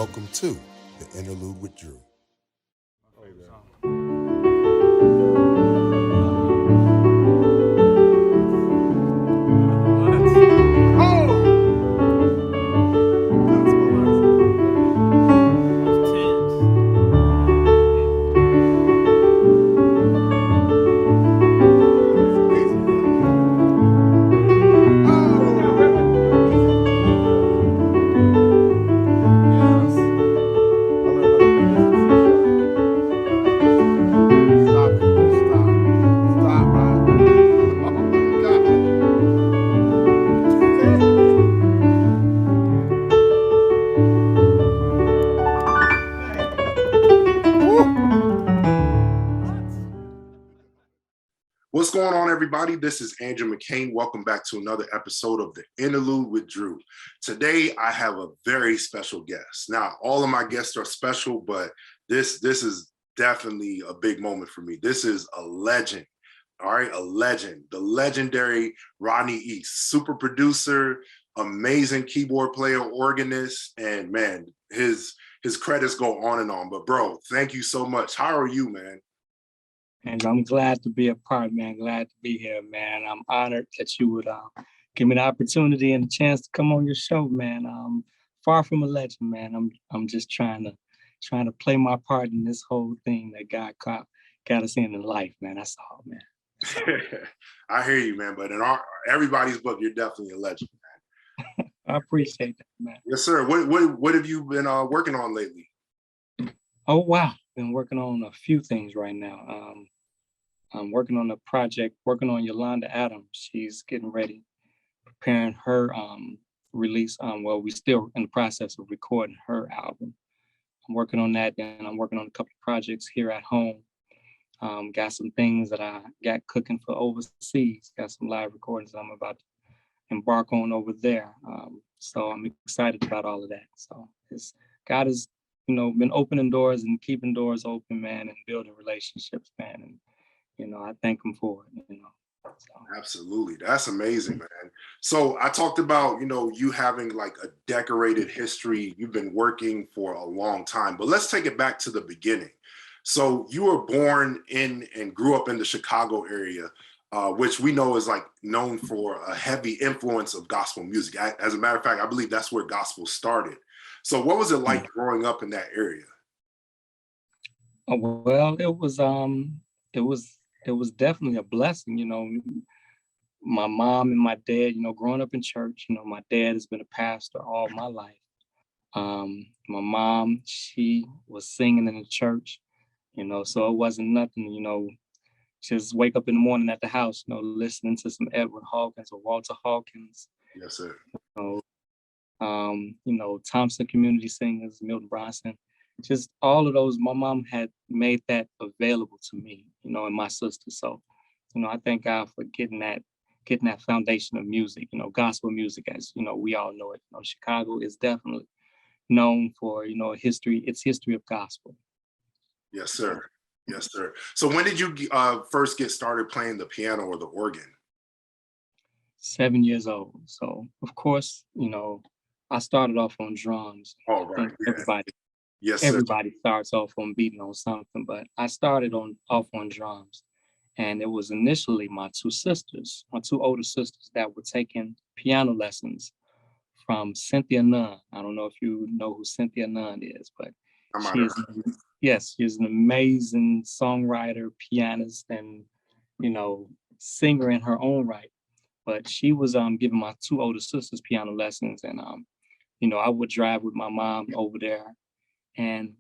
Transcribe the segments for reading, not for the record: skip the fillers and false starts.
welcome to the Interlude with Drew. What's going on, everybody? This is Andrew McCain. Welcome back to another episode of the Interlude with Drew. Today, I have a very special guest. Now, all of my guests are special, but this is definitely a big moment for me. This is a legend, all right? A legend, the legendary Rodney East, super producer, amazing keyboard player, organist, and man, his credits go on and on. But bro, thank you so much. How are you, man? And I'm glad to be a part, man. Glad to be here, man. I'm honored that you would give me the opportunity and the chance to come on your show, man. Far from a legend, man. I'm just trying to play my part in this whole thing that God got us in life, man. That's all, man. I hear you, man. But in everybody's book, you're definitely a legend, man. I appreciate that, man. Yes, sir. What have you been working on lately? Oh wow, been working on a few things right now. I'm working on a project, working on Yolanda Adams. She's getting ready, preparing her release. Well, we're still in the process of recording her album. I'm working on that, and I'm working on a couple of projects here at home. Got some things that I got cooking for overseas. Got some live recordings I'm about to embark on over there. So I'm excited about all of that. So God has, been opening doors and keeping doors open, man, and building relationships, man. And I thank him for it, So. Absolutely. That's amazing, man. So I talked about, you having like a decorated history. You've been working for a long time, but let's take it back to the beginning. So you were born in and grew up in the Chicago area, which we know is like known for a heavy influence of gospel music. As a matter of fact, I believe that's where gospel started. So what was it like growing up in that area? Well, it was definitely a blessing, my mom and my dad, growing up in church, my dad has been a pastor all my life. My mom, she was singing in the church, so it wasn't nothing, just wake up in the morning at the house, listening to some Edward Hawkins or Walter Hawkins. Yes, sir. Thompson Community Singers, Milton Bronson. Just all of those, my mom had made that available to me, and my sister. So, I thank God for getting that foundation of music, gospel music, as we all know it. Chicago is definitely known for, its history of gospel. Yes, sir. Yes, sir. So when did you first get started playing the piano or the organ? 7 years old. So of course, I started off on drums. Oh, right. Yeah. Everybody starts off on beating on something, but I started off on drums. And it was initially my two older sisters that were taking piano lessons from Cynthia Nunn. I don't know if you know who Cynthia Nunn is, but she's an amazing songwriter, pianist, and, singer in her own right. But she was giving my two older sisters piano lessons, and I would drive with my mom over there, and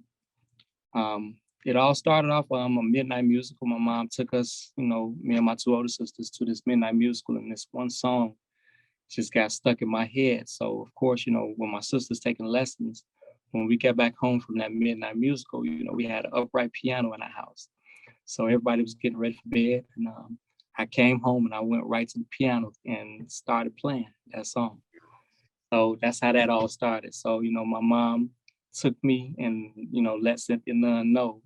it all started off a midnight musical. My mom took us, me and my two older sisters, to this midnight musical, and this one song just got stuck in my head. So of course, when my sister's taking lessons, when we got back home from that midnight musical, we had an upright piano in our house. So everybody was getting ready for bed, and I came home and I went right to the piano and started playing that song. So that's how that all started. So, my mom took me and, let Cynthia Nunn know.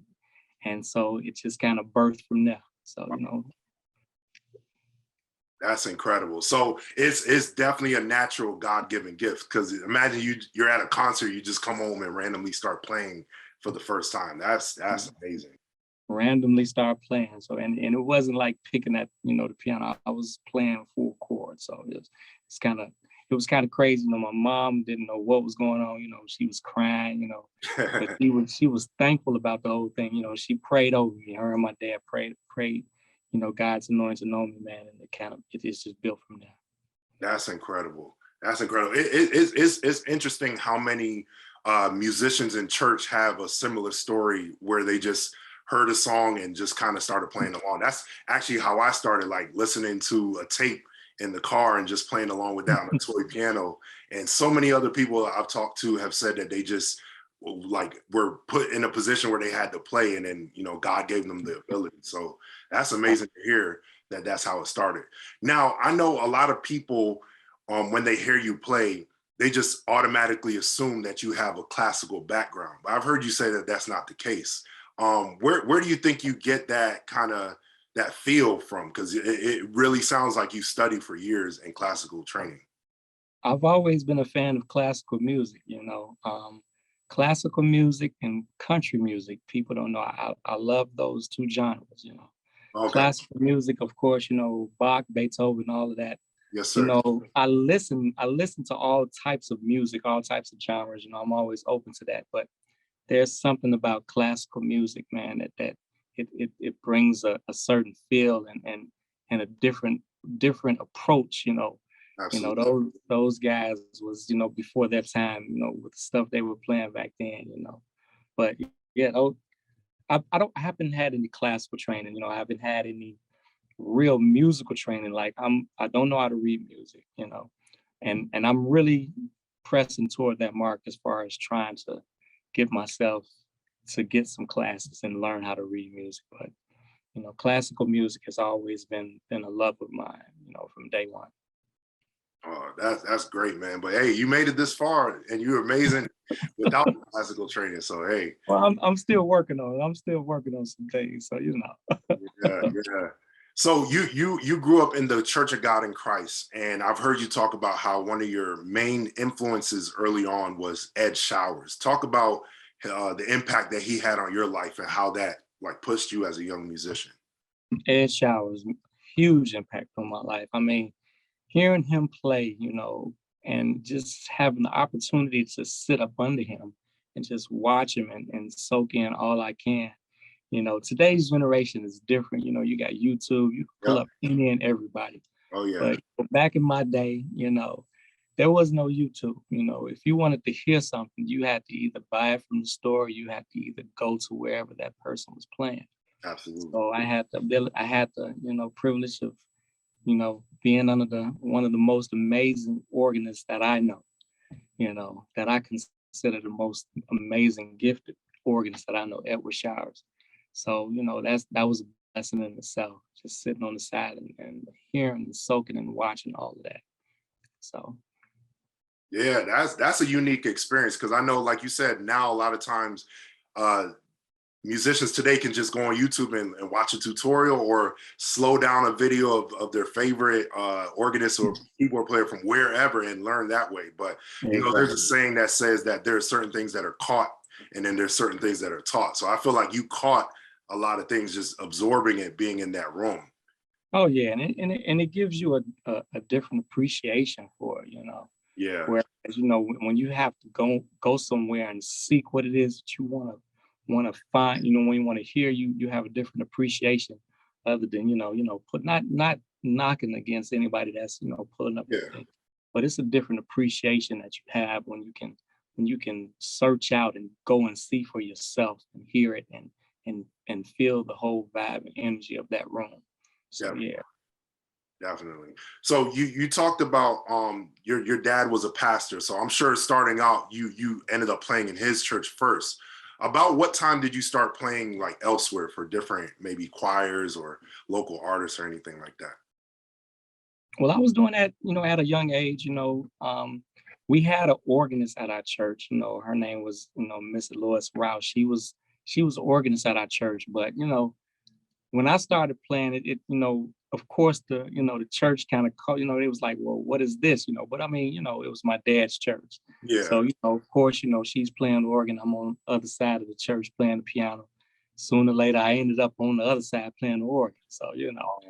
And so it just kind of birthed from there. So, That's incredible. So it's definitely a natural God-given gift, because imagine you're at a concert, you just come home and randomly start playing for the first time. That's amazing. Randomly start playing. So and it wasn't like picking at the piano. I was playing full chord. So it's kind of it was kind of crazy. My mom didn't know what was going on. She was crying. But she was thankful about the whole thing. She prayed over me. Her and my dad prayed. God's anointing on me, man, and it's just built from there. That's incredible. That's incredible. It's interesting how many musicians in church have a similar story where they just heard a song and just kind of started playing along. That's actually how I started, like listening to a tape in the car and just playing along with that on a toy piano. And so many other people I've talked to have said that they just like were put in a position where they had to play, and then God gave them the ability. So that's amazing to hear that that's how it started. Now, I know a lot of people, when they hear you play, they just automatically assume that you have a classical background. But I've heard you say that that's not the case. Where do you think you get that kind of that feel from? Because it really sounds like you studied for years in classical training. I've always been a fan of classical music. Classical music and country music. People don't know. I love those two genres. Okay. Classical music, of course, Bach, Beethoven, all of that. Yes, sir. I listen to all types of music, all types of genres. I'm always open to that. But there's something about classical music, man, that it brings a certain feel and a different approach. Absolutely. Those guys was before their time. With the stuff they were playing back then. But yeah, I haven't had any classical training. I haven't had any real musical training. Like I don't know how to read music. And I'm really pressing toward that mark as far as trying to get myself to get some classes and learn how to read music. But classical music has always been a love of mine. From day one. Oh, that's great, man. But hey, you made it this far, and you're amazing without classical training. So hey, Well, I'm still working on it. I'm still working on some things. So yeah. So you grew up in the Church of God in Christ, and I've heard you talk about how one of your main influences early on was Ed Showers. Talk about the impact that he had on your life and how that like pushed you as a young musician. Ed Showers, huge impact on my life. I mean, hearing him play, and just having the opportunity to sit up under him and just watch him and soak in all I can. Today's generation is different. You got YouTube, you can pull Yeah. up any and everybody. Oh yeah. But back in my day, there was no YouTube. If you wanted to hear something, you had to either buy it from the store, or you had to either go to wherever that person was playing. Absolutely. So I had the privilege of being under one of the most amazing organists that I know, that I consider the most amazing gifted organist that I know, Edward Showers. So, that was a blessing in itself, just sitting on the side and hearing and soaking and watching all of that. So Yeah, that's a unique experience, because I know, like you said, now a lot of times uh, musicians today can just go on YouTube and watch a tutorial or slow down a video of their favorite organist or keyboard player from wherever and learn that way. But there's a saying that says that there are certain things that are caught, and then there's certain things that are taught. So I feel like you caught a lot of things just absorbing it, being in that room. Oh yeah, and it gives you a different appreciation for it. Yeah, Whereas when you have to go somewhere and seek what it is that you want to find, when you want to hear, you have a different appreciation, other than put not knocking against anybody that's pulling up yeah, anything, but it's a different appreciation that you have when you can search out and go and see for yourself and hear it and feel the whole vibe and energy of that room. So definitely. yeah. Definitely. So you talked about your dad was a pastor, so I'm sure starting out you ended up playing in his church first. About what time did you start playing like elsewhere for different maybe choirs or local artists or anything like that? Well, I was doing that, at a young age. We had an organist at our church. Her name was, Miss Lois Rouse. She was organist at our church. But when I started playing it, of course, the church kind of called, it was like, well, what is this, but I mean, it was my dad's church. Yeah. So, of course, she's playing the organ. I'm on the other side of the church playing the piano. Sooner or later, I ended up on the other side playing the organ. So,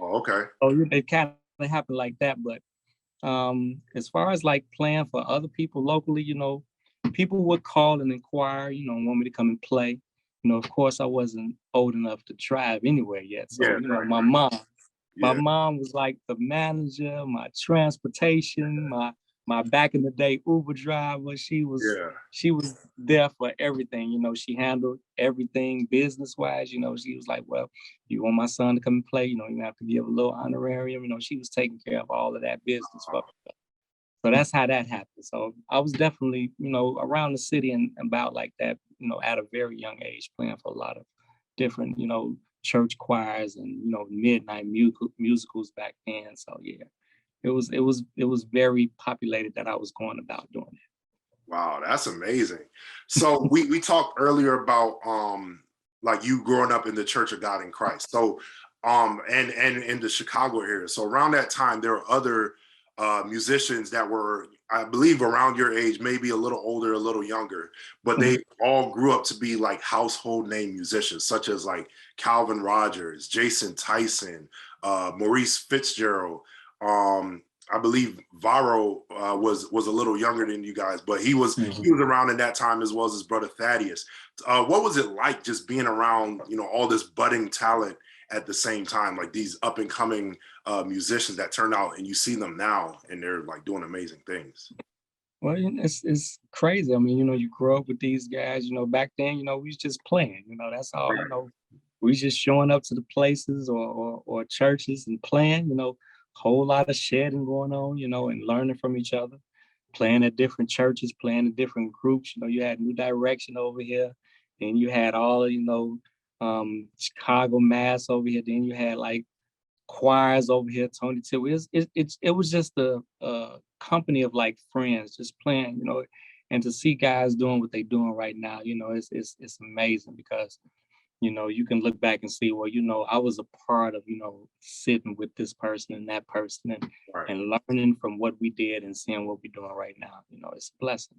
Oh, okay. so it kind of happened like that. But as far as like playing for other people locally, people would call and inquire, want me to come and play. Of course, I wasn't old enough to drive anywhere yet. So, Yeah, right, my right. my Yeah. mom was like the manager, my transportation, my back in the day Uber driver. She was there for everything. She handled everything business wise. She was like, well, you want my son to come and play, you have to give a little honorarium. She was taking care of all of that business for me. So that's how that happened. So I was definitely, around the city and about like that, at a very young age, playing for a lot of different, church choirs and, midnight musicals back then. So yeah, it was very populated that I was going about doing it. Wow, that's amazing. So we talked earlier about like you growing up in the Church of God in Christ. So and in the Chicago area. So around that time, there were other musicians that were, I believe, around your age, maybe a little older, a little younger, but they all grew up to be like household name musicians, such as like Calvin Rogers, Jason Tyson, Maurice Fitzgerald. I believe Varro was a little younger than you guys, but he was around in that time, as well as his brother Thaddeus. What was it like just being around, all this budding talent at the same time, like these up and coming musicians that turn out, and you see them now and they're like doing amazing things? Well, it's crazy. I mean, you grow up with these guys, back then, we was just playing, that's all, we just showing up to the places or churches and playing, whole lot of shedding going on, and learning from each other, playing at different churches, playing in different groups. You had New Direction over here, and you had all, Chicago Mass over here. Then you had like choirs over here, Tony Till. It was just a company of like friends just playing, and to see guys doing what they're doing right now, it's amazing because you can look back and see, well, I was a part of, sitting with this person and that person and learning from what we did and seeing what we're doing right now. It's a blessing.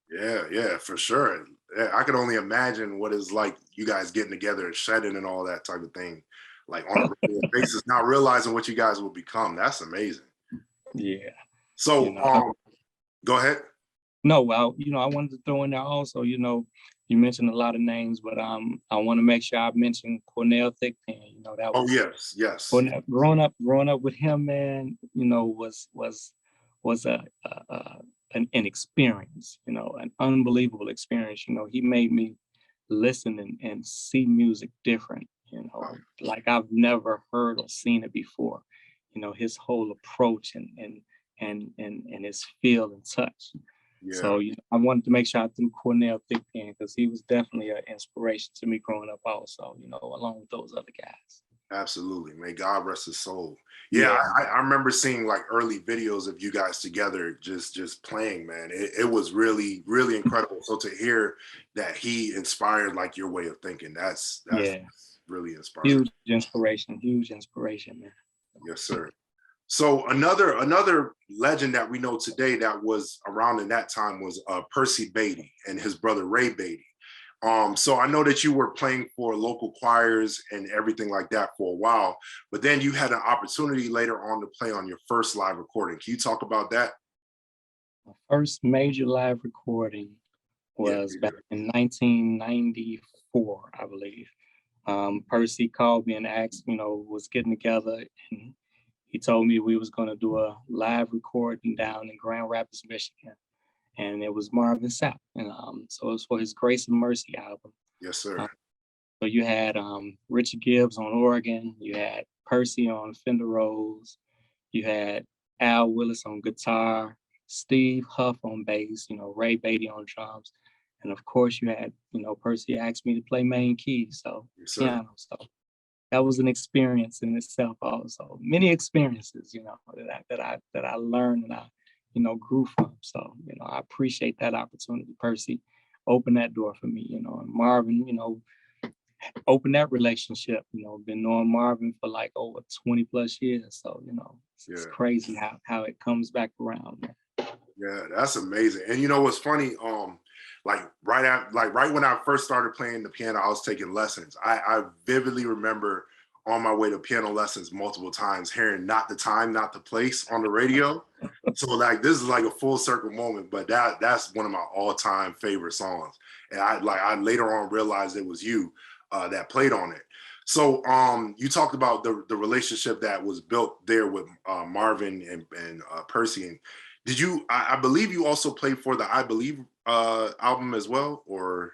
Yeah, for sure. Yeah, I could only imagine what it's like, you guys getting together and shedding and all that type of thing, like on a regular basis, not realizing what you guys will become. That's amazing. Yeah. So go ahead. No, well, I wanted to throw in there also, you mentioned a lot of names, but I want to make sure I mention Cornell Thickpen. That was yes. growing up with him, man, was an experience, an unbelievable experience. He made me listen and see music different, like I've never heard or seen it before. His whole approach and his feel and touch. Yeah. So I wanted to make sure I threw Cornell Thickpen because he was definitely an inspiration to me growing up also, along with those other guys. Absolutely. May God rest his soul. Yeah. I remember seeing like early videos of you guys together just playing, man. It was really, really incredible. So to hear that he inspired like your way of thinking, that's really inspiring. Huge inspiration, man. Yes, sir. So another legend that we know today that was around in that time was Percy Beatty and his brother Ray Beatty. So I know that you were playing for local choirs and everything like that for a while, but then you had an opportunity later on to play on your first live recording. Can you talk about that? My first major live recording was back in 1994, I believe. Percy called me and asked, was getting together, and he told me we was going to do a live recording down in Grand Rapids, Michigan. And it was Marvin Sapp. And so it was for his Grace and Mercy album. Yes, sir. So you had Richard Gibbs on organ, you had Percy on Fender Rhodes, you had Al Willis on guitar, Steve Huff on bass, Ray Beatty on drums. And of course you had, Percy asked me to play main keys, so piano. So that was an experience in itself also. Many experiences, that I learned and I, grew from. So, I appreciate that opportunity. Percy opened that door for me, and Marvin, open that relationship. Been knowing Marvin for like over 20 plus years. So, it's Yeah. crazy how it comes back around. Yeah, that's amazing. And you know what's funny? Right when I first started playing the piano, I was taking lessons. I vividly remember on my way to piano lessons multiple times hearing "Not the Time, Not the Place" on the radio. So like this is like a full circle moment, but that's one of my all-time favorite songs. And I later on realized it was you that played on it. So you talked about the relationship that was built there with Marvin and Percy. And did you? I believe you also played for the I Believe album as well, or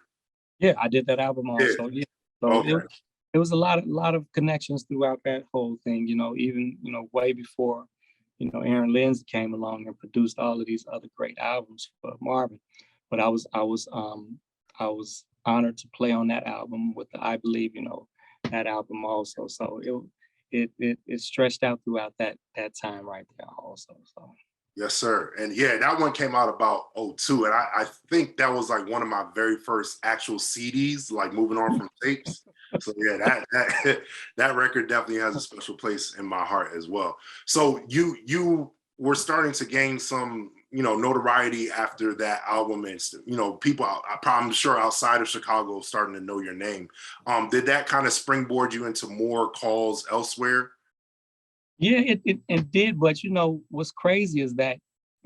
Yeah, I did that album yeah? also. Yeah. So Okay, it was a lot of connections throughout that whole thing, even, way before, Aaron Lindsay came along and produced all of these other great albums for Marvin. But I was honored to play on that album with the I Believe, that album also. So it stretched out throughout that time right there also. So yes, sir. And yeah, that one came out about '02, and I think that was like one of my very first actual CDs, like moving on from tapes. So yeah, that that record definitely has a special place in my heart as well. So you were starting to gain some notoriety after that album, and people I'm sure outside of Chicago starting to know your name. Did that kind of springboard you into more calls elsewhere? yeah, it did. But what's crazy is that,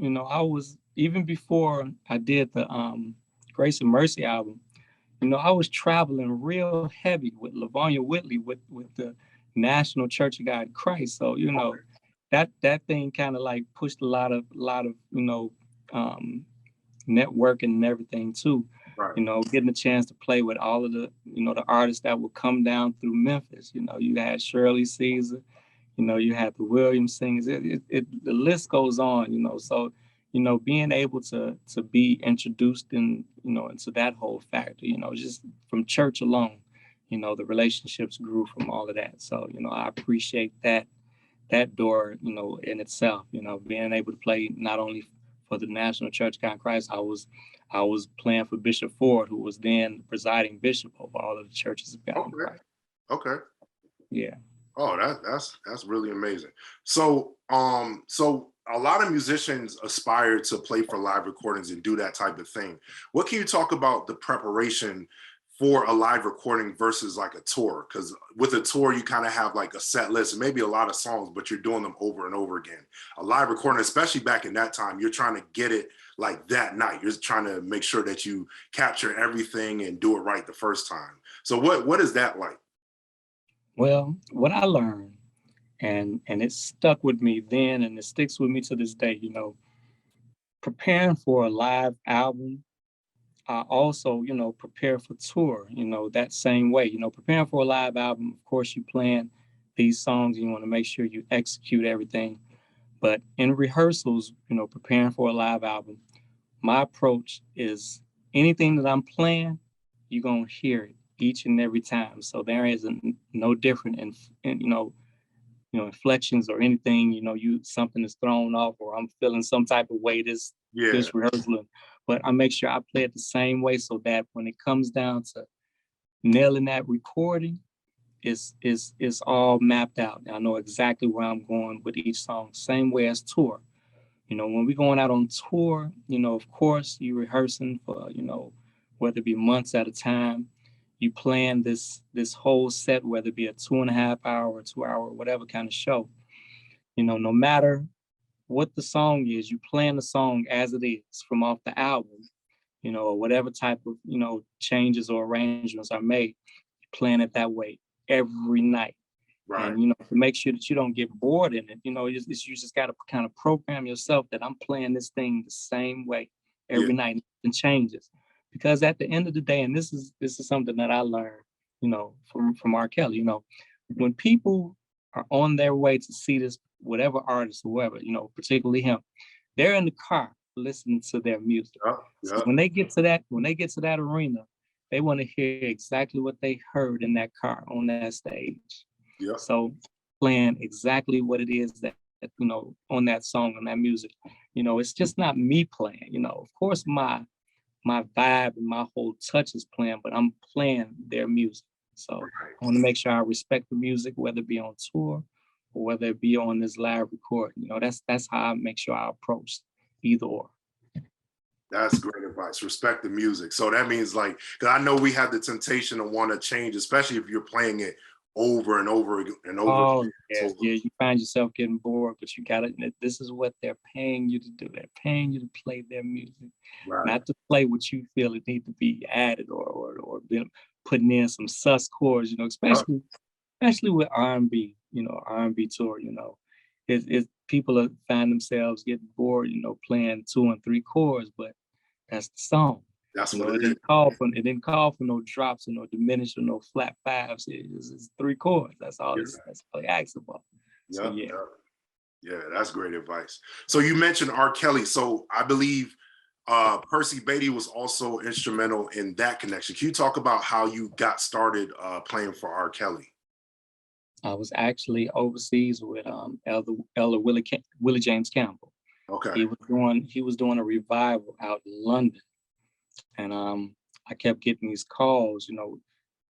I was, even before I did the Grace and Mercy album, I was traveling real heavy with Lavonia Whitley with the National Church of God in Christ. So, that thing kind of like pushed a lot of um networking and everything too. Right. Getting a chance to play with all of the artists that would come down through Memphis. You had Shirley Caesar, you had the Williams singers. The list goes on. So being able to be introduced into that whole factor. Just from church alone. The relationships grew from all of that. So I appreciate that door, in itself. Being able to play not only for the National Church of God in Christ, I was playing for Bishop Ford, who was then the presiding bishop of all of the churches of God in Okay. Christ. Okay. Yeah. Oh, that's really amazing. So a lot of musicians aspire to play for live recordings and do that type of thing. What can you talk about the preparation for a live recording versus like a tour? Because with a tour, you kind of have like a set list, maybe a lot of songs, but you're doing them over and over again. A live recording, especially back in that time, you're trying to get it like that night. You're trying to make sure that you capture everything and do it right the first time. So what is that like? Well, what I learned, and it stuck with me then, and it sticks with me to this day. Preparing for a live album, I also, prepare for tour, that same way. Preparing for a live album, of course, you plan these songs, you want to make sure you execute everything. But in rehearsals, preparing for a live album, my approach is anything that I'm playing, you're gonna hear it each and every time. So there is no different in inflections or anything. Something is thrown off, or I'm feeling some type of way Yeah, this rehearsal. But I make sure I play it the same way so that when it comes down to nailing that recording, it's all mapped out. I know exactly where I'm going with each song. Same way as tour. When we're going out on tour, of course, you're rehearsing for, whether it be months at a time. You plan this whole set, whether it be a 2.5 hour or 2 hour, whatever kind of show. No matter what the song is, you plan the song as it is from off the album, or whatever type of, changes or arrangements are made, you plan it that way every night. right. And to make sure that you don't get bored in it, you just got to kind of program yourself that I'm playing this thing the same way Yeah. every night and changes. Because at the end of the day, and this is something that I learned, from R. Kelly, when people are on their way to see this, whatever artist, whoever, particularly him, they're in the car listening to their music. Yeah. So Yeah. when they get to that arena, they want to hear exactly what they heard in that car on that stage. Yeah. So playing exactly what it is that on that song, on that music, it's just not me playing. Of course my vibe and my whole touch is playing, but I'm playing their music. So Right. I want to make sure I respect the music, whether it be on tour or whether it be on this live recording. You know, that's how I make sure I approach either or. That's great advice. Respect the music. So that means like, because I know we have the temptation to want to change, especially if you're playing it over and over and over. Oh, yeah, So, yeah. You find yourself getting bored, but you gotta. This is what they're paying you to do. They're paying you to play their music, right. not to play what you feel it need to be added or been putting in some sus chords. You know, especially with R&B. You know, R&B tour. You know, it people find themselves getting bored. You know, playing 2 and 3 chords, but that's the song. That's You what know, it is. it didn't call for no drops or no diminished or no flat fives. It's 3 chords. That's all. Yeah. That's all he asks about. So Yeah. yeah. Yeah, that's great advice. So you mentioned R. Kelly. So I believe Percy Beatty was also instrumental in that connection. Can you talk about how you got started playing for R. Kelly? I was actually overseas with Elder Willie James Campbell. Okay. He was doing a revival out in London, and I kept getting these calls. You know,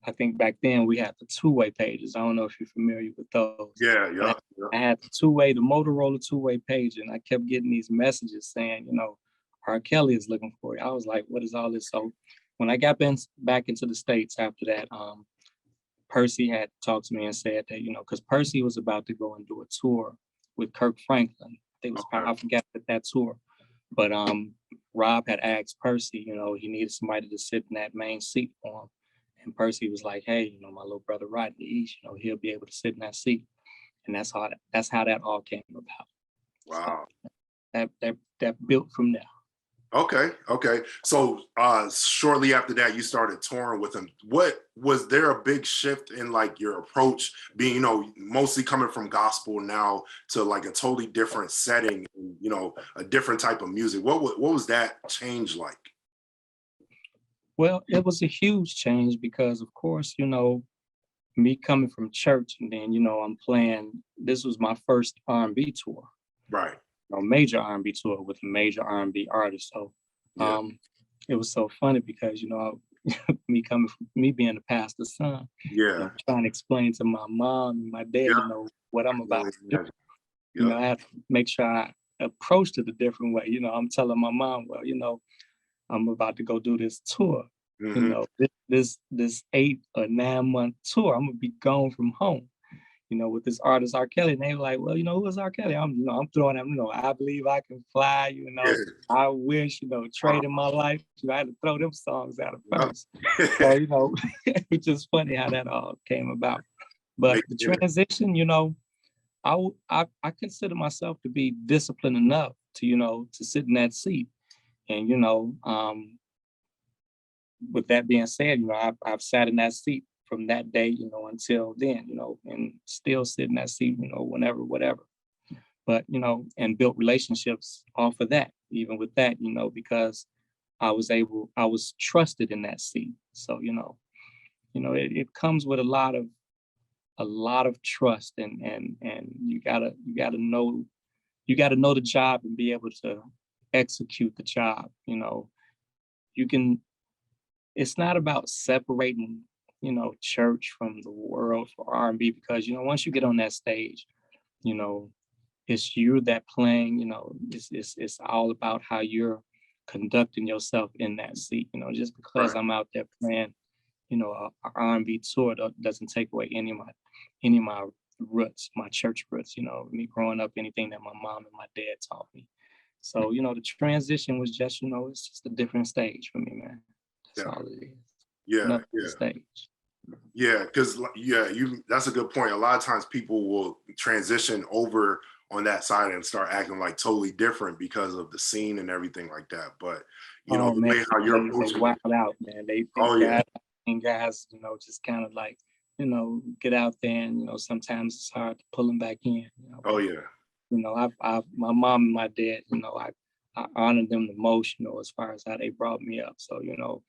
I think back then we had the two-way pages. I don't know if you're familiar with those. Yeah, But yeah. I had the Motorola two-way page, and I kept getting these messages saying, you know, R. Kelly is looking for you. I was like, what is all this? So when I got back into the States after that, Percy had talked to me and said that, you know, because Percy was about to go and do a tour with Kirk Franklin. I forgot that tour. But Rob had asked Percy, you know, he needed somebody to sit in that main seat for him. And Percy was like, hey, you know, my little brother Rodney East, you know, he'll be able to sit in that seat. And that's how that all came about. Wow. So that built from there. Okay. So shortly after that, you started touring with him. What was there a big shift in like your approach, being, you know, mostly coming from gospel now to like a totally different setting, you know, a different type of music? What was that change like? Well, it was a huge change because, of course, you know, me coming from church and then, you know, I'm playing. This was my first R&B tour. Right. Major R&B tour with a major R&B artist. So Yeah. it was so funny because, you know, me being the pastor's son, Yeah. you know, trying to explain to my mom and my dad, you know, what I'm about to do. You know, I have to make sure I approached it a different way. You know, I'm telling my mom, well, you know, I'm about to go do this tour. You know, this 8 or 9 month tour, I'm gonna be gone from home, you know, with this artist R. Kelly. And they were like, well, you know, who is R. Kelly? I'm throwing them, you know, I believe I can fly, you know, I wish, you know, trading my life. You know, I had to throw them songs out of first. So, you know, it's just funny how that all came about. But the transition, you know, I consider myself to be disciplined enough to, you know, to sit in that seat. And, you know, with that being said, you know, I've sat in that seat from that day, you know, until then, you know, and still sit in that seat, you know, whenever, whatever. But, you know, and built relationships off of that, even with that, you know, because I was trusted in that seat. So, you know, it comes with a lot of trust and you gotta know the job and be able to execute the job. You know, you can it's not about separating, you know, church from the world for R&B because, you know, once you get on that stage, you know, it's you that playing, you know, it's all about how you're conducting yourself in that seat. You know, just because I'm out there playing, you know, a R&B tour doesn't take away any of my roots, my church roots, you know, me growing up, anything that my mom and my dad taught me. So, you know, the transition was just, you know, it's just a different stage for me, man. That's all it is. Yeah. Stage. Yeah, because that's a good point. A lot of times people will transition over on that side and start acting like totally different because of the scene and everything like that. But you know, the man, way how you're they approaching wild out, man. They guys, you know, just kind of like, you know, get out there and, you know, sometimes it's hard to pull them back in. You know, but, you know, my mom and my dad, you know, I honor them the most, you know, as far as how they brought me up. So, you know,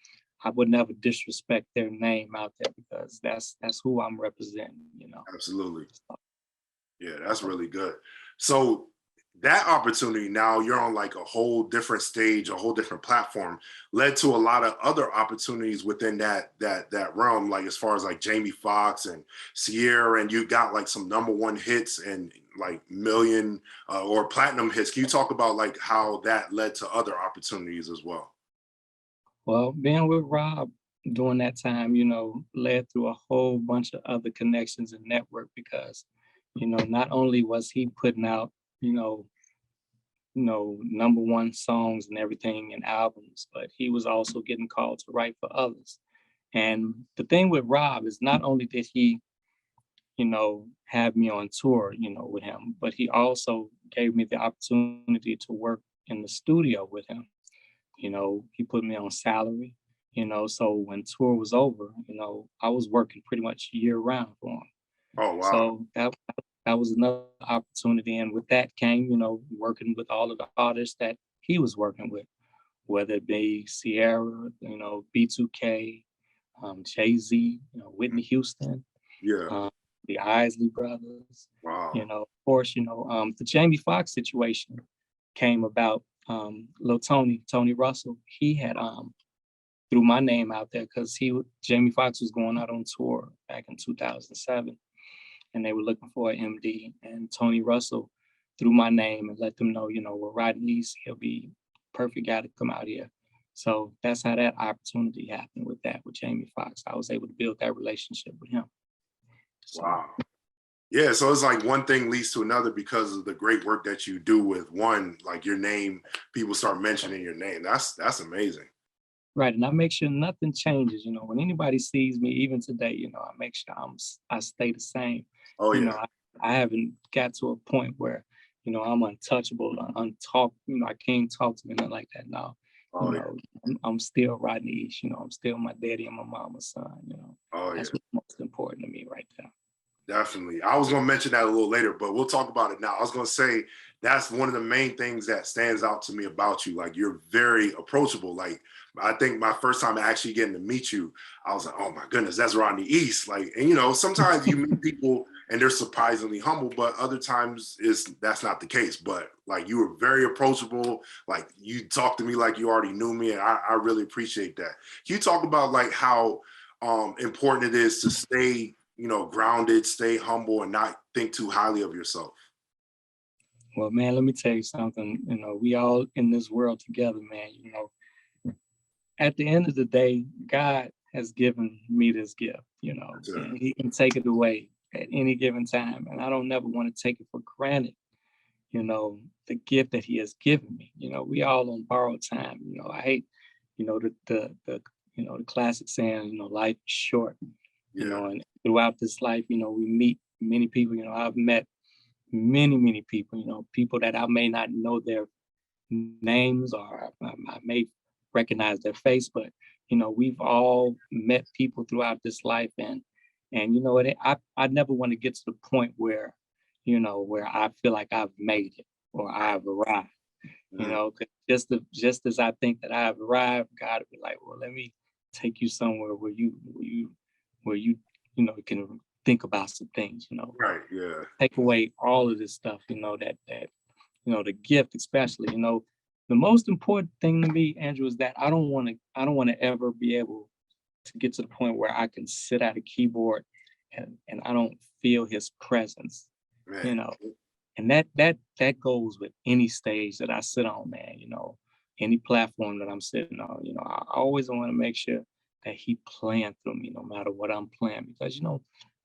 I would never disrespect their name out there because that's who I'm representing, you know. Absolutely. Yeah, that's really good. So that opportunity, now you're on like a whole different stage, a whole different platform, led to a lot of other opportunities within that realm, like as far as like Jamie Foxx and Sierra, and you got like some #1 hits and like million or platinum hits. Can you talk about like how that led to other opportunities as well? Well, being with Rob during that time, led through a whole bunch of other connections and network because, not only was he putting out, you know, #1 songs and everything and albums, but he was also getting called to write for others. And the thing with Rob is not only did he, have me on tour, with him, but he also gave me the opportunity to work in the studio with him. He put me on salary, so when tour was over, I was working pretty much year round for him. Oh wow. So that was another opportunity. And with that came, working with all of the artists that he was working with, whether it be Sierra, B2K, Jay-Z, Whitney Houston, Yeah. um, the Isley Brothers, Wow. of course, the Jamie Foxx situation came about. Lil Tony Russell, he had threw my name out there because Jamie Foxx was going out on tour back in 2007, and they were looking for an MD. And Tony Russell threw my name and let them know, well, Rodney East, he'll be perfect guy to come out here. So that's how that opportunity happened with Jamie Foxx. I was able to build that relationship with him. So Wow. Yeah, so it's like one thing leads to another because of the great work that you do with one, like your name, people start mentioning your name. That's amazing. right, and I make sure nothing changes. When anybody sees me, even today, I make sure I stay the same. Oh You yeah. know, I haven't got to a point where, I'm untouchable, untalk. I can't talk to me nothing like that. No, Oh yeah. I'm still Rodney East. I'm still my daddy and my mama's son. Oh yeah. That's what's most important to me right there. Definitely. I was going to mention that a little later, but we'll talk about it now. I was going to say that's one of the main things that stands out to me about you. Like you're very approachable. Like I think my first time actually getting to meet you, I was like, oh my goodness, that's Rodney East. Like, and sometimes you meet people and they're surprisingly humble, but other times that's not the case. But like you were very approachable. Like you talked to me like you already knew me, and I really appreciate that. Can you talk about like how important it is to stay grounded, stay humble, and not think too highly of yourself? Well, man, let me tell you something. We all in this world together, man. At the end of the day, God has given me this gift, That's it. and He can take it away at any given time. And I don't never want to take it for granted, the gift that He has given me. We all on borrowed time. I hate, the classic saying, life is short, Yeah. and throughout this life, we meet many people. I've met many, many people, people that I may not know their names or I may recognize their face, but we've all met people throughout this life, and I never want to get to the point where where I feel like I've made it or I've arrived. Mhm. 'Cause just as I think that I've arrived, God will be like, well, let me take you somewhere where you can think about some things. Right. Yeah. Take away all of this stuff. That the gift especially, the most important thing to me, Andrew, is that I don't want to ever be able to get to the point where I can sit at a keyboard and I don't feel his presence, you Man. know. And that goes with any stage that I sit on, man, any platform that I'm sitting on, I always want to make sure that he playing through me no matter what I'm playing because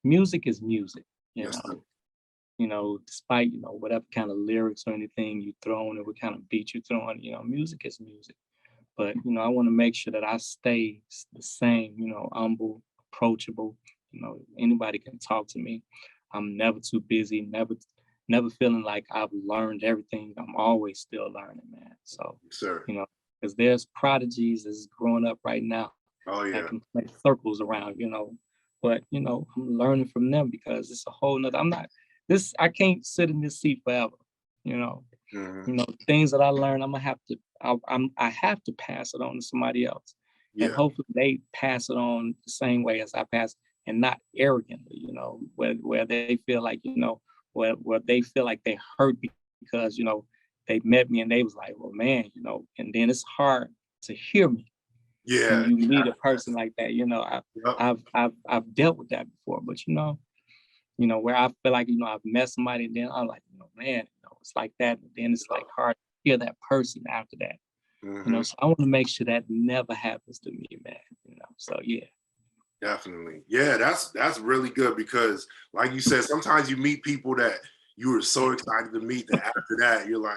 music is music, you Yes, know sir. despite, whatever kind of lyrics or anything you throw in or what kind of beat you throw in, music is music. But, I want to make sure that I stay the same, humble, approachable. Anybody can talk to me. I'm never too busy, never feeling like I've learned everything. I'm always still learning, man. So, Yes, sir. because there's prodigies that's growing up right now Oh that yeah. can play circles around, but I'm learning from them because it's a whole nother. I can't sit in this seat forever, you know. Mhm. Things that I learned, I have to pass it on to somebody else. And Yeah. hopefully they pass it on the same way as I pass and not arrogantly, where they feel like, where they feel like they hurt because, you know, they met me and they was like, well, man, you know, and then it's hard to hear me when Yeah. you meet a person like that. You know, Yep. I've dealt with that before, but you know, where I feel like, you know, I've met somebody and then I'm like, you know, man, you know, it's like that. And then it's like hard to hear that person after that. You know, Mhm. so I want to make sure that never happens to me, man. You know, so yeah. Definitely. Yeah, that's really good because like you said, sometimes you meet people that you were so excited to meet that after that you're like,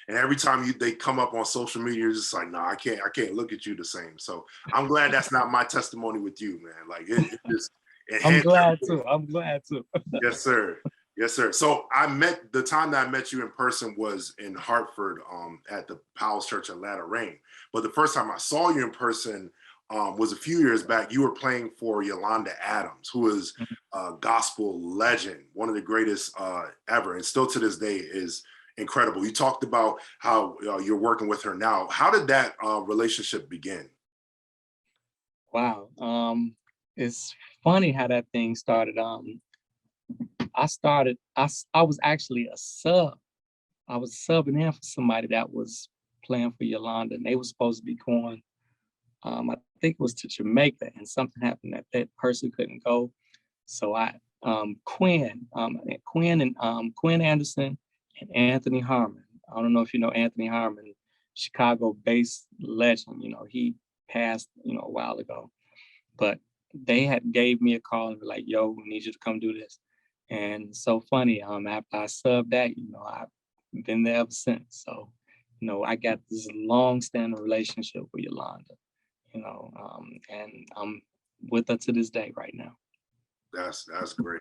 and every time they come up on social media, you're just like, no, I can't look at you the same. So I'm glad that's not my testimony with you, man. Like it just I'm enhanced glad everything. too. I'm glad too. Yes, sir. Yes, sir. So the time that I met you in person was in Hartford at the Powell's Church at Latter Rain. But the first time I saw you in person was a few years back. You were playing for Yolanda Adams, who is a gospel legend, one of the greatest ever, and still to this day is incredible. You talked about how you're working with her now. How did that relationship begin? Wow. It's funny how that thing started. I was actually a sub. I was subbing in for somebody that was playing for Yolanda, and they was supposed to be going, I think it was to Jamaica, and something happened that that person couldn't go. So Quinn Anderson and Anthony Harmon. I don't know if you know Anthony Harmon, Chicago-based legend. You know, he passed, you know, a while ago, but they had gave me a call and were like, "Yo, we need you to come do this." And so funny, after I subbed that, you know, I've been there ever since. So, you know, I got this long-standing relationship with Yolanda, you know, and I'm with her to this day right now. That's great.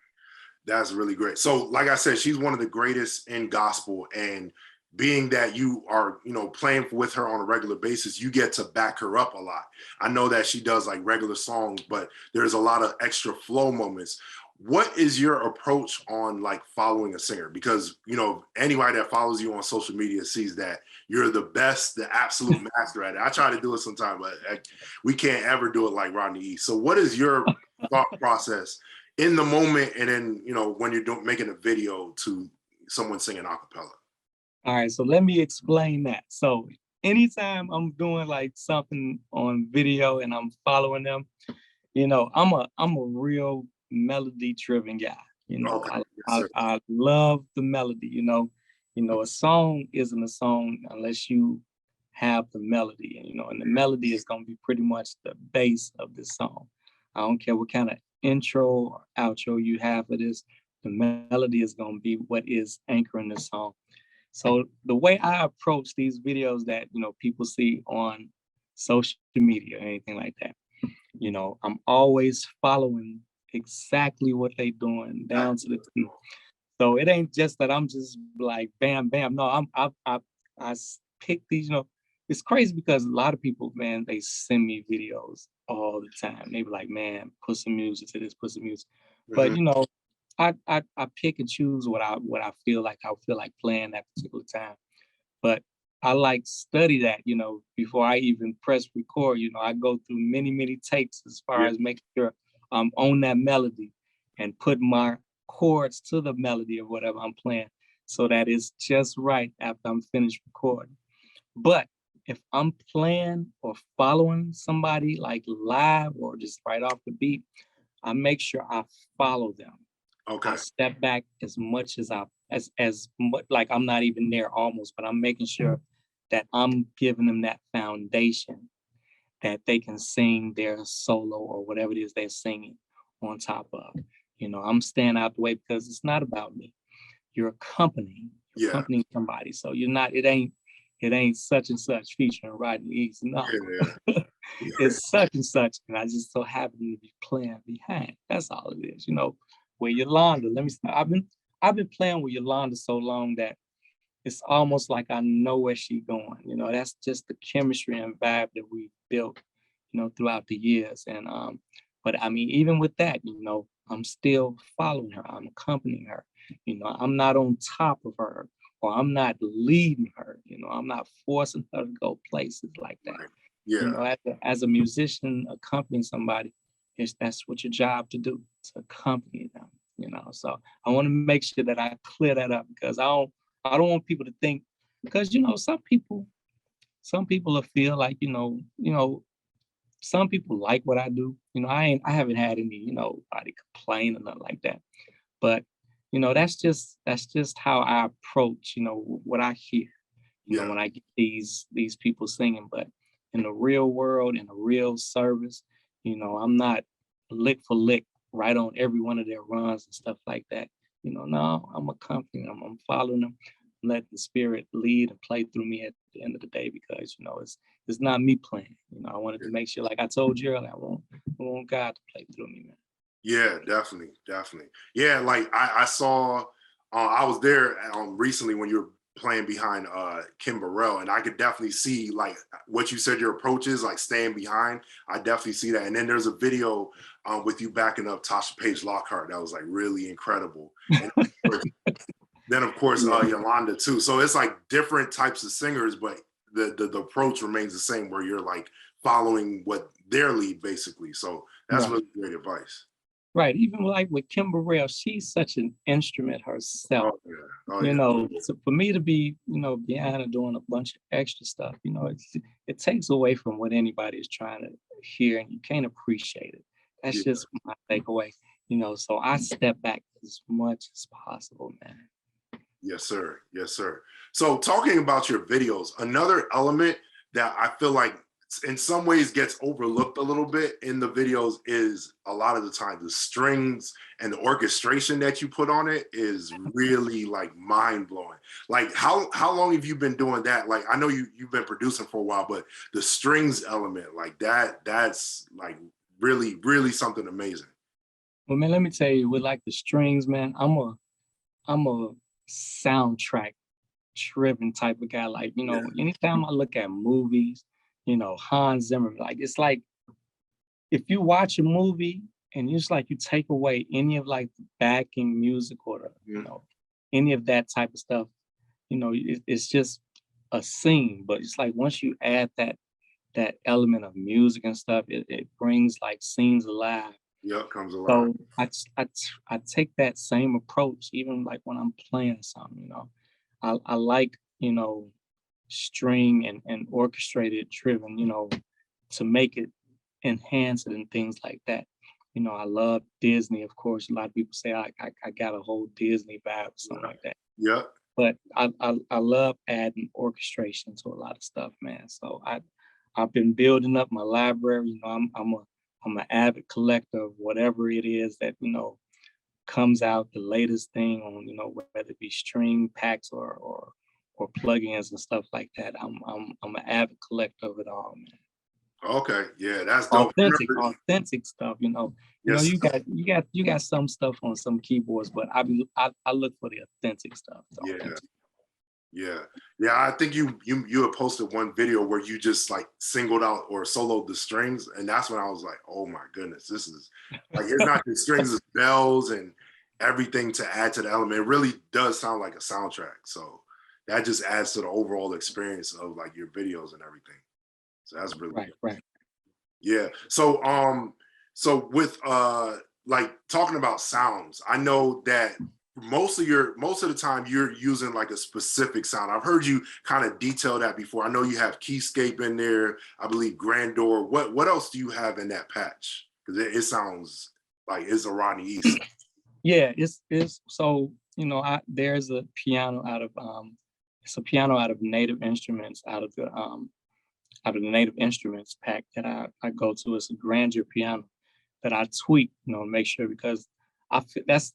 That's really great. So, like I said, she's one of the greatest in gospel, and being that you are, playing with her on a regular basis, you get to back her up a lot. I know that she does like regular songs, but there's a lot of extra flow moments. What is your approach on like following a singer? Because anybody that follows you on social media sees that you're the best, the absolute master at it. I try to do it sometimes, but we can't ever do it like Rodney East. So, what is your thought process in the moment, and then when you're making a video to someone singing a cappella? All right, so let me explain that. So anytime I'm doing like something on video and I'm following them, you know, I'm a real melody driven guy. You know, Okay, I, yes, I sir. I love the melody. A song isn't a song unless you have the melody, and and the melody is gonna be pretty much the base of the song. I don't care what kind of intro or outro you have for this. The melody is gonna be what is anchoring the song. So the way I approach these videos that people see on social media or anything like that, I'm always following exactly what they doing down to the T. So it ain't just that I'm just like bam bam. No, pick these. It's crazy because a lot of people, man, they send me videos all the time. They be like, man, put some music to this, put some music. But Mhm. I pick and choose what I feel like playing that particular time. But I like study that, before I even press record. I go through many, many takes as far Yeah, as making sure I'm on that melody and put my chords to the melody of whatever I'm playing so that it's just right after I'm finished recording. But if I'm playing or following somebody like live or just right off the beat, I make sure I follow them. I okay. step back as much as much, like I'm not even there almost, but I'm making sure that I'm giving them that foundation that they can sing their solo or whatever it is they're singing on top of. I'm staying out the way because it's not about me. You're Yeah, accompanying somebody. So it ain't such and such featuring Rodney East. No, yeah, yeah. it's such and such, and I just so happen to be playing behind. That's all it is. With Yolanda, let me. I've been playing with Yolanda so long that it's almost like I know where she's going. That's just the chemistry and vibe that we built, throughout the years. And but I mean, even with that, I'm still following her. I'm accompanying her. I'm not on top of her or I'm not leading her. I'm not forcing her to go places like that. Right. Yeah. As a musician accompanying somebody, that's what your job to do, to accompany them. So I want to make sure that I clear that up because I don't want people to think, because some people will feel like, some people like what I do. I haven't had any, body complain or nothing like that. But that's just how I approach, what I hear, Yeah, when I get these people singing. But in the real world, in a real service, I'm not lick for lick right on every one of their runs and stuff like that. No, I'm accompanying them, I'm following them, let the spirit lead and play through me at the end of the day, because it's not me playing. I wanted to make sure, like I told you earlier, I want God to play through me, man. yeah, definitely, definitely. Yeah, like I saw, I was there recently when you were playing behind Kim Burrell, and I could definitely see like what you said your approach is, like staying behind. I definitely see that. And then there's a video with you backing up Tasha Page Lockhart that was like really incredible. And then of course Yeah. Yolanda too. So it's like different types of singers, but the approach remains the same, where you're like following what their lead basically. So that's Right. really great advice. Right. Even like with Kim Burrell, she's such an instrument herself. Oh yeah, oh yeah, So for me to be, behind her doing a bunch of extra stuff, it takes away from what anybody is trying to hear, and you can't appreciate it. That's yeah. just my takeaway. So I step back as much as possible, man. Yes, sir. Yes, sir. So talking about your videos, another element that I feel like in some ways gets overlooked a little bit in the videos is a lot of the time the strings and the orchestration that you put on it is really like mind blowing. Like how long have you been doing that? Like I know you've been producing for a while, but the strings element like that's like really something amazing. Well, man, let me tell you, with like the strings, man, I'm a soundtrack driven type of guy. Like, Yeah, anytime I look at movies, Hans Zimmer, like it's like if you watch a movie and it's like you take away any of like the backing music or the, yeah, any of that type of stuff, it's just a scene. But it's like once you add that element of music and stuff, it brings like scenes alive. yep, comes alive. So I take that same approach even like when I'm playing something. I like, string and orchestrated driven, to make it enhance it and things like that. I love Disney, of course. A lot of people say I got a whole Disney vibe or something Yeah, like that. yep. But I love adding orchestration to a lot of stuff, man. So I've been building up my library. I'm an avid collector of whatever it is that comes out, the latest thing on, whether it be string packs or plugins and stuff like that. I'm an avid collector of it all, man. Okay, yeah, that's dope. Authentic stuff. Yes, You got some stuff on some keyboards, but I look for the authentic stuff. The yeah, authentic. yeah, yeah. I think you had posted one video where you just like singled out or soloed the strings, and that's when I was like, oh my goodness, this is like it's not just strings, it's bells and everything to add to the element. It really does sound like a soundtrack. So that just adds to the overall experience of like your videos and everything. So that's really Right, right. yeah. So with like talking about sounds, I know that most of the time you're using like a specific sound. I've heard you kind of detail that before. I know you have keyscape in there, I believe Grandor. What else do you have in that patch? Because it sounds like it's a Rodney East. Yeah, it's so there's a piano out of it's a piano out of Native Instruments, out of the Native Instruments pack that I go to. It's a grandeur piano that I tweak, make sure, because that's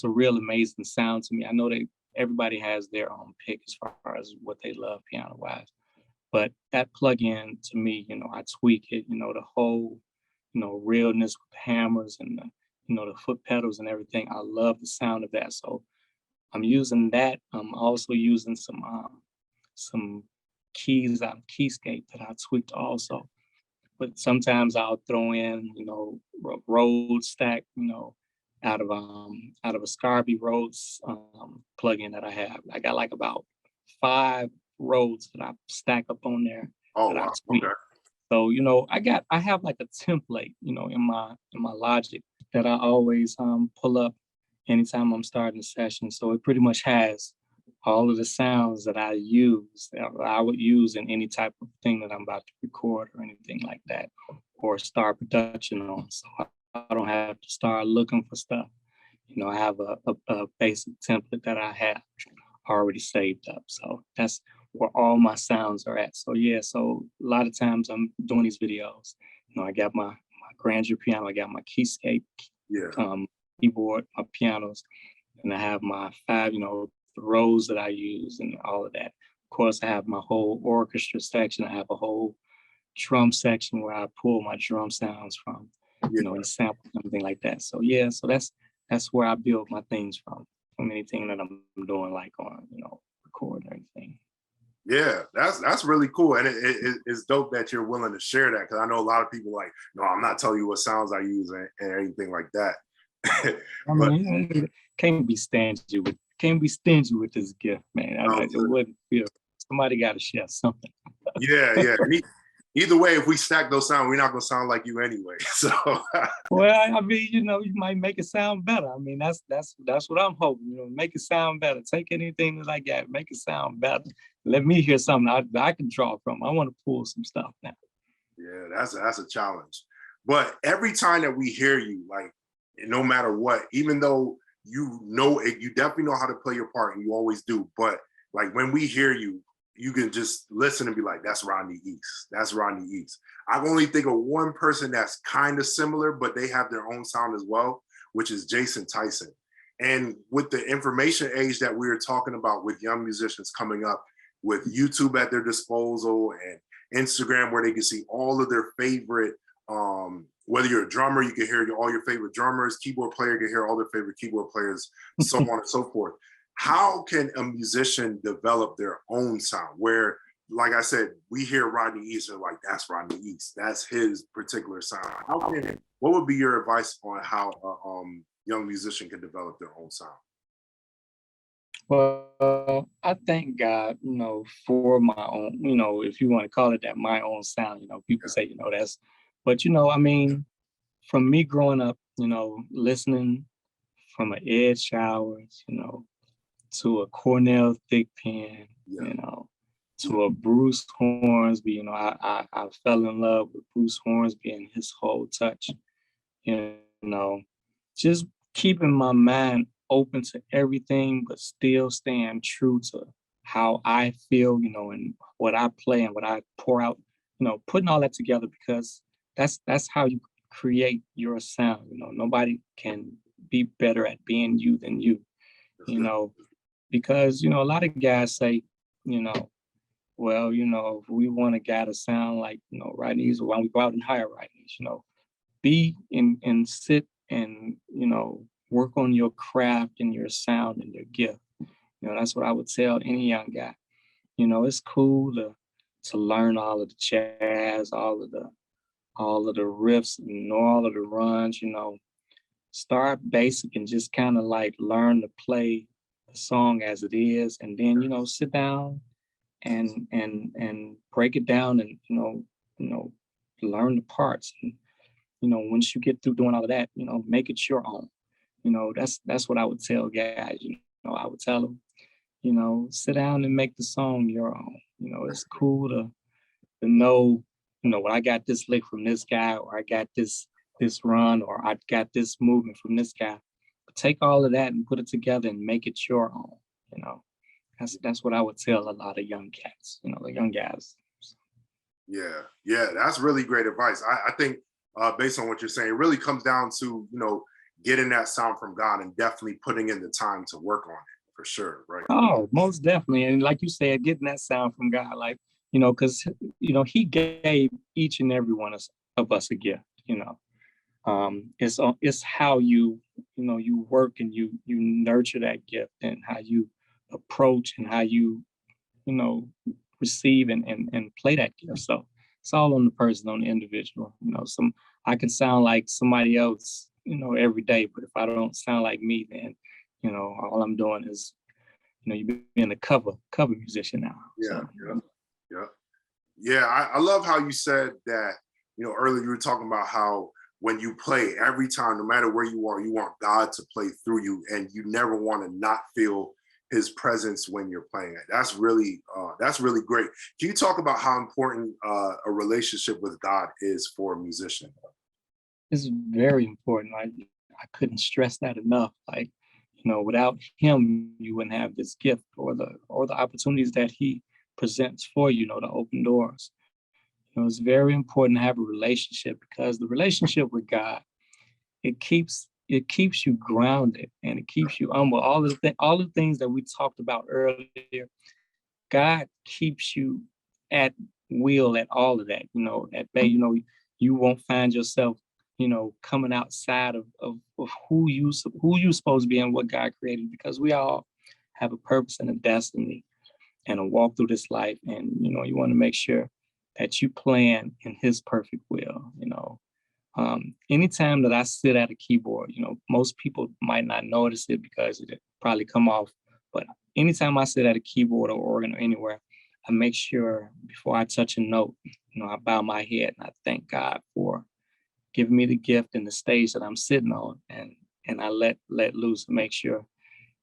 a real amazing sound to me. I know everybody has their own pick as far as what they love piano wise, but that plug-in to me, I tweak it, the whole, realness with the hammers and the foot pedals and everything. I love the sound of that. So I'm using that. I'm also using some keys out of Keyscape that I tweaked also. But sometimes I'll throw in, Rode stack, out of a Scarby Rhodes plugin that I have. I got like about 5 Rhodes that I stack up on there Oh that I wow. tweak. Okay. So, I have like a template, in my Logic that I always pull up anytime I'm starting a session. So it pretty much has all of the sounds that I use, that I would use in any type of thing that I'm about to record or anything like that, or start production on. So I don't have to start looking for stuff. You know, I have a basic template that I have already saved up. So that's where all my sounds are at. So yeah, so a lot of times I'm doing these videos. You know, I got my grandeur piano, I got my keyscape, Yeah. keyboard, my pianos, and I have my 5, you know, the rows that I use and all of that. Of course, I have my whole orchestra section. I have a whole drum section where I pull my drum sounds from, you know, and sample something like that. So yeah, so that's where I build my things from anything that I'm doing, like on, you know, record or anything. Yeah, that's really cool, and it's dope that you're willing to share that, because I know a lot of people like, no, I'm not telling you what sounds I use and anything like that. I But mean, can't be stingy with this gift, man. It wouldn't feel. Somebody got to share something. yeah. Either way, if we stack those sounds, we're not gonna sound like you anyway. So Well, I mean, you know, you might make it sound better. I mean, that's what I'm hoping. You know, make it sound better. Take anything that I got, make it sound better. Let me hear something I can draw from. I want to pull some stuff now. yeah, that's a challenge. But every time that we hear you, like, no matter what, even though you know it, you definitely know how to play your part, and you always do. But like when we hear you, you can just listen and be like, that's Rodney East. That's Rodney East. I can only think of one person that's kind of similar, but they have their own sound as well, which is Jason Tyson. And with the information age that we were talking about, with young musicians coming up with YouTube at their disposal and Instagram, where they can see all of their favorite, whether you're a drummer, you can hear all your favorite drummers, keyboard player, you can hear all their favorite keyboard players, so on and so forth. How can a musician develop their own sound where, like I said, we hear Rodney East and like, that's Rodney East, that's his particular sound? What would be your advice on how a young musician can develop their own sound? Well, I thank God, you know, for my own, you know, if you want to call it that, my own sound. You know, people say, you know, but you know, I mean, from me growing up, you know, listening from an Ed Showers, you know, to a Cornell Thickpen, you know, to a Bruce Hornsby. You know, I fell in love with Bruce Hornsby and his whole touch. You know, just keeping my mind open to everything, but still staying true to how I feel, you know, and what I play and what I pour out. You know, putting all that together, because that's how you create your sound. You know, nobody can be better at being you than you. You know, because you know a lot of guys say, you know, well, you know, if we want a guy to sound like, you know, Rodney's, why don't we go out and hire Rodney's? You know, be and sit and, you know, work on your craft and your sound and your gift. You know, that's what I would tell any young guy. You know, it's cool to learn all of the jazz, all of the riffs, and know all of the runs. You know, start basic and just kind of like learn to play the song as it is, and then, you know, sit down and break it down, and you know, learn the parts. And, you know, once you get through doing all of that, you know, make it your own. You know, that's what I would tell guys. You know, I would tell them, you know, sit down and make the song your own. You know, it's cool to know, you know, well, I got this lick from this guy, or I got this run, or I got this movement from this guy. But take all of that and put it together and make it your own. You know, that's what I would tell a lot of young cats. You know, the young guys. Yeah, that's really great advice. I think based on what you're saying, it really comes down to, you know, getting that sound from God and definitely putting in the time to work on it, for sure, right? Oh, most definitely. And like you said, getting that sound from God, like, you know, because, you know, he gave each and every one of us a gift, you know. It's how you know, you work and you nurture that gift, and how you approach and how you know, receive and play that gift. So it's all on the person, on the individual. You know, I can sound like somebody else, you know, every day, but if I don't sound like me, then, you know, all I'm doing is, you know, you being a cover musician now. Yeah, So, yeah. I love how you said that, you know, earlier you were talking about how when you play, every time, no matter where you are, you want God to play through you, and you never want to not feel his presence when you're playing it. That's really great. Can you talk about how important a relationship with God is for a musician? It's very important. I couldn't stress that enough. Like, without him, you wouldn't have this gift or the opportunities that he presents for you, to open doors. It's very important to have a relationship, because the relationship with God, it keeps you grounded, and it keeps you humble. All the things that we talked about earlier, God keeps you at will at all of that, at bay. You won't find yourself, coming outside of who you supposed to be and what God created, because we all have a purpose and a destiny and a walk through this life. And, you want to make sure that you plan in his perfect will. Anytime that I sit at a keyboard, most people might not notice it because it probably come off, but anytime I sit at a keyboard or organ or anywhere, I make sure before I touch a note, I bow my head and I thank God for giving me the gift and the stage that I'm sitting on, and I let loose and make sure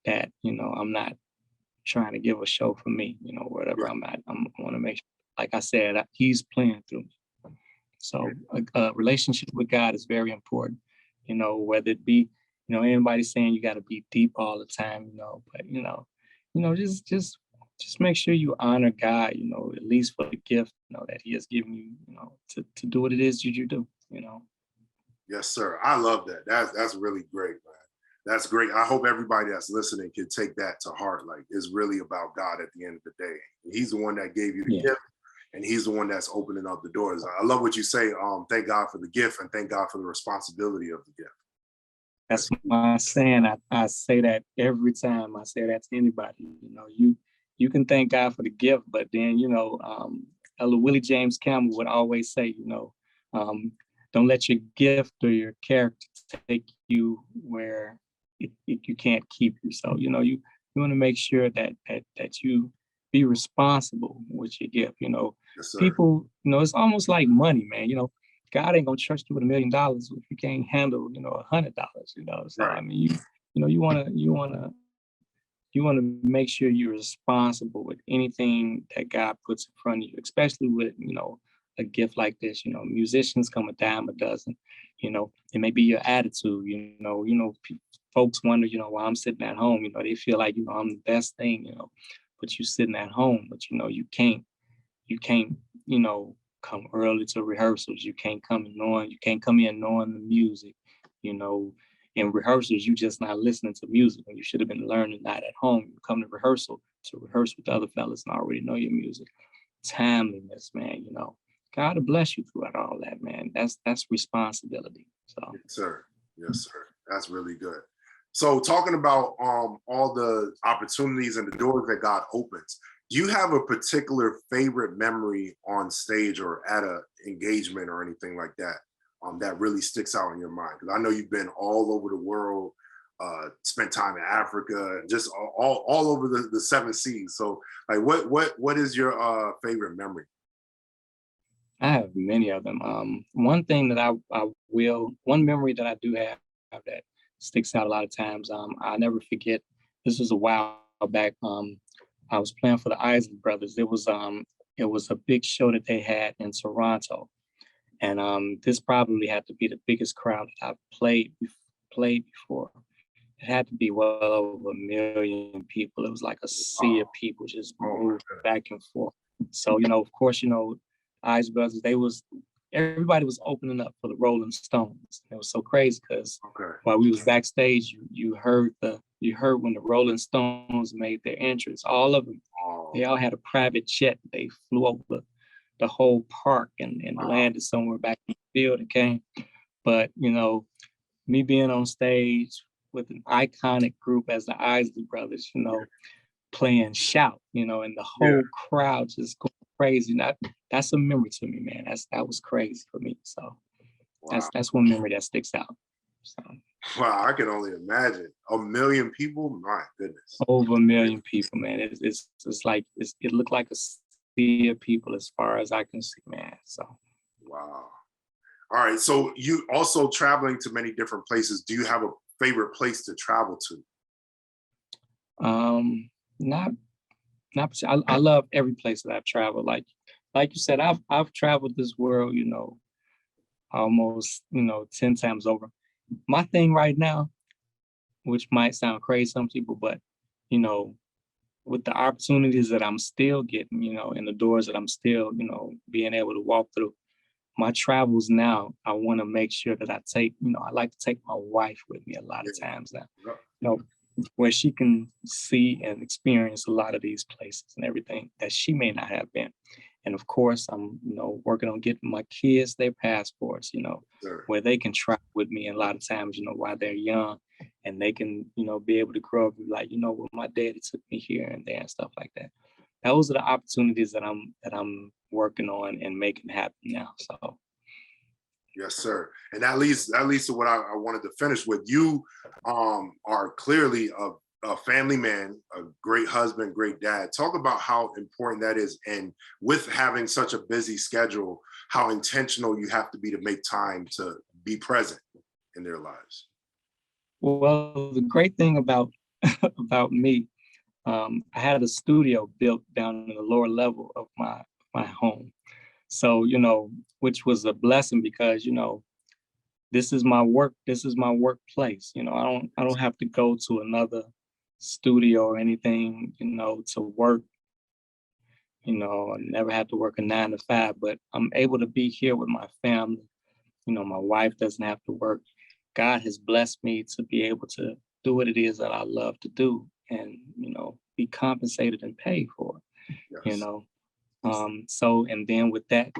that, I'm not trying to give a show for me, wherever I'm at. I want to make sure, like I said, he's playing through me. So a relationship with God is very important, whether it be, anybody saying you got to be deep all the time, but, just make sure you honor God, at least for the gift, that he has given you, to do what it is you do, Yes, sir. I love that. That's really great, man. That's great. I hope everybody that's listening can take that to heart. Like, it's really about God at the end of the day. He's the one that gave you the gift, and he's the one that's opening up the doors. I love what you say. Thank God for the gift, and thank God for the responsibility of the gift. That's my saying. I say that every time. I say that to anybody. You can thank God for the gift, but then, Elder Willie James Campbell would always say, don't let your gift or your character take you where you can't keep you. So, you want to make sure that you be responsible with your gift. Yes, People, it's almost like money, man. God ain't gonna trust you with $1 million if you can't handle, $100. So right. I mean, you wanna make sure you're responsible with anything that God puts in front of you, especially with, a gift like this. Musicians come a dime a dozen. It may be your attitude. Folks wonder, why I'm sitting at home. They feel like, I'm the best thing. But you sitting at home. But you can't, come early to rehearsals. You can't come in knowing the music. In rehearsals, you just not listening to music when you should have been learning that at home. You come to rehearsal to rehearse with the other fellas and already know your music. Timeliness, man. God will bless you throughout all that, man. That's responsibility. So yes, sir. Yes, sir. That's really good. So talking about all the opportunities and the doors that God opens, do you have a particular favorite memory on stage or at a engagement or anything like that that really sticks out in your mind? Because I know you've been all over the world, spent time in Africa, just all over the 7 seas. So like, what is your favorite memory? I have many of them. One thing that one memory that I do have that sticks out a lot of times, I never forget. This was a while back. I was playing for the Isley Brothers. It was a big show that they had in Toronto, and this probably had to be the biggest crowd that I've played before. It had to be well over 1 million people. It was like a sea of people just moving back and forth. So, of course, Isley Brothers, everybody was opening up for the Rolling Stones. It was so crazy because while we was backstage, you heard when the Rolling Stones made their entrance. All of them, they all had a private jet. They flew over the whole park and landed somewhere back in the field and came. But me being on stage with an iconic group as the Isley Brothers, playing Shout, and the whole crowd just going crazy. That's a memory to me, man. That was crazy for me. So that's one memory that sticks out. So. Wow, I can only imagine 1 million people. My goodness, over 1 million people, man. It's like it looked like a sea of people as far as I can see, man. So wow. All right, so you also traveling to many different places. Do you have a favorite place to travel to? not I love every place that I've traveled. Like you said, I've traveled this world, almost 10 times over. My thing right now, which might sound crazy to some people, but you know, with the opportunities that I'm still getting, and the doors that I'm still, being able to walk through, my travels now, I want to make sure that I take, I like to take my wife with me a lot of times now, you know, where she can see and experience a lot of these places and everything that she may not have been. And of course, I'm, working on getting my kids their passports, Sure. where they can travel with me. And a lot of times, while they're young, and they can, be able to grow up and be like, well, my daddy took me here and there and stuff like that. Those are the opportunities that I'm working on and making happen now. So Yes, sir. And that leads to what I wanted to finish with. You are clearly a family man, a great husband, great dad. Talk about how important that is. And with having such a busy schedule, how intentional you have to be to make time to be present in their lives. well, the great thing about about me, I had a studio built down in the lower level of my home. So, which was a blessing because, this is my workplace. I don't have to go to another studio or anything, to work. I never had to work a 9 to 5, but I'm able to be here with my family. My wife doesn't have to work. God has blessed me to be able to do what it is that I love to do and, be compensated and paid for it, Yes. So, and then with that,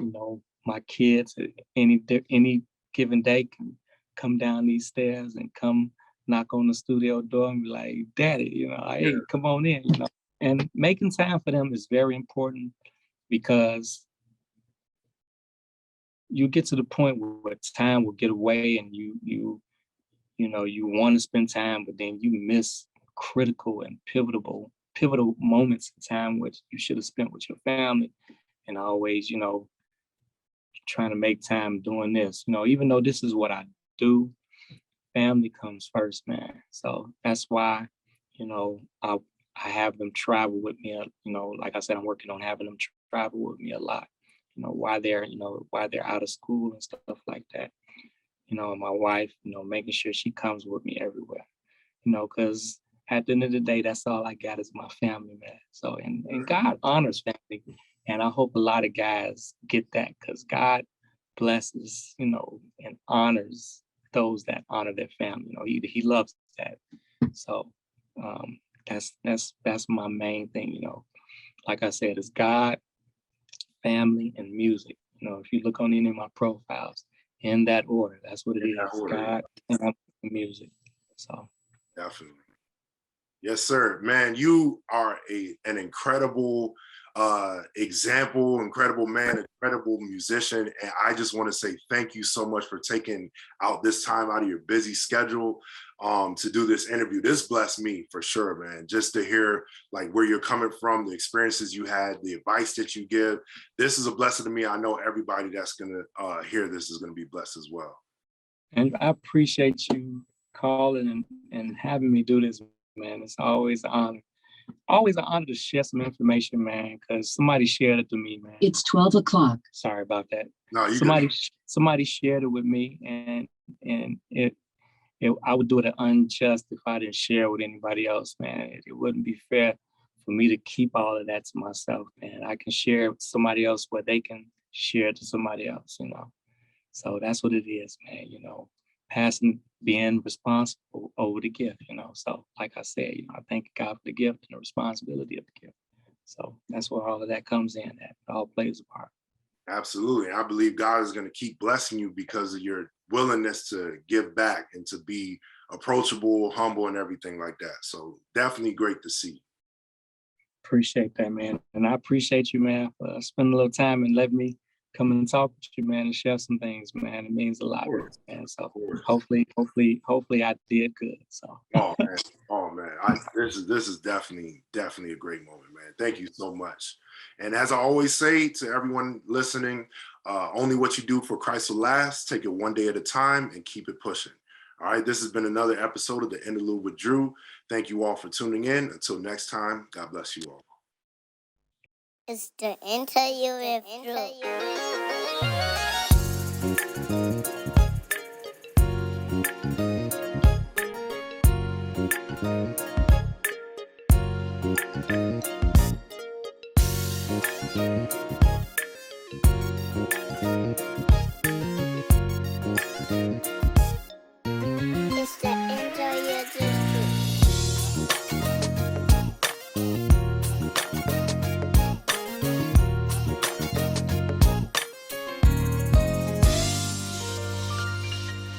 my kids any given day can come down these stairs and come knock on the studio door and be like, Daddy, Yeah. hey, come on in, and making time for them is very important because you get to the point where time will get away and you want to spend time, but then you miss critical and pivotal moments in time which you should have spent with your family. And always, trying to make time doing this, even though this is what I do, family comes first, man. So that's why, I have them travel with me. Like I said, I'm working on having them travel with me a lot. While they're out of school and stuff like that. And my wife, making sure she comes with me everywhere. Because at the end of the day, that's all I got is my family, man. So, and God honors family. And I hope a lot of guys get that because God blesses, and honors those that honor their family. He loves that. So that's my main thing, Like I said, it's God, family, and music. If you look on any of my profiles in that order, that's what it In that is. order. God, family, and music. So Definitely. Yes, sir. Man, you are an incredible example, incredible man, incredible musician. And I just want to say thank you so much for taking out this time out of your busy schedule to do this interview. This blessed me for sure, man. Just to hear like where you're coming from, the experiences you had, the advice that you give. This is a blessing to me. I know everybody that's going to hear this is going to be blessed as well. and I appreciate you calling and having me do this, man. It's always an honor. Always an honor to share some information, man, because somebody shared it to me, man. It's 12 o'clock. Sorry about that. No, you Somebody shared it with me, and I would do it unjust if I didn't share with anybody else, man. It wouldn't be fair for me to keep all of that to myself, man. I can share with somebody else where they can share to somebody else, So that's what it is, man, being responsible over the gift, So like I said, I thank God for the gift and the responsibility of the gift. So that's where all of that comes in, that it all plays a part. Absolutely. I believe God is going to keep blessing you because of your willingness to give back and to be approachable, humble, and everything like that. So definitely great to see. Appreciate that, man. And I appreciate you, man, for spending a little time and letting me come and talk with you, man, and share some things, man. It means a lot, man. So hopefully I did good. So oh man, this is definitely a great moment, man. Thank you so much. And as I always say to everyone listening, only what you do for Christ will last. Take it one day at a time and keep it pushing. All right, this has been another episode of the Interlude with Drew. Thank you all for tuning in. Until next time, God bless you all. It's the Interlude with Drew. It's the Interlude with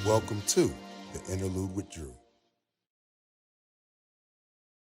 Welcome to the Interlude with Drew.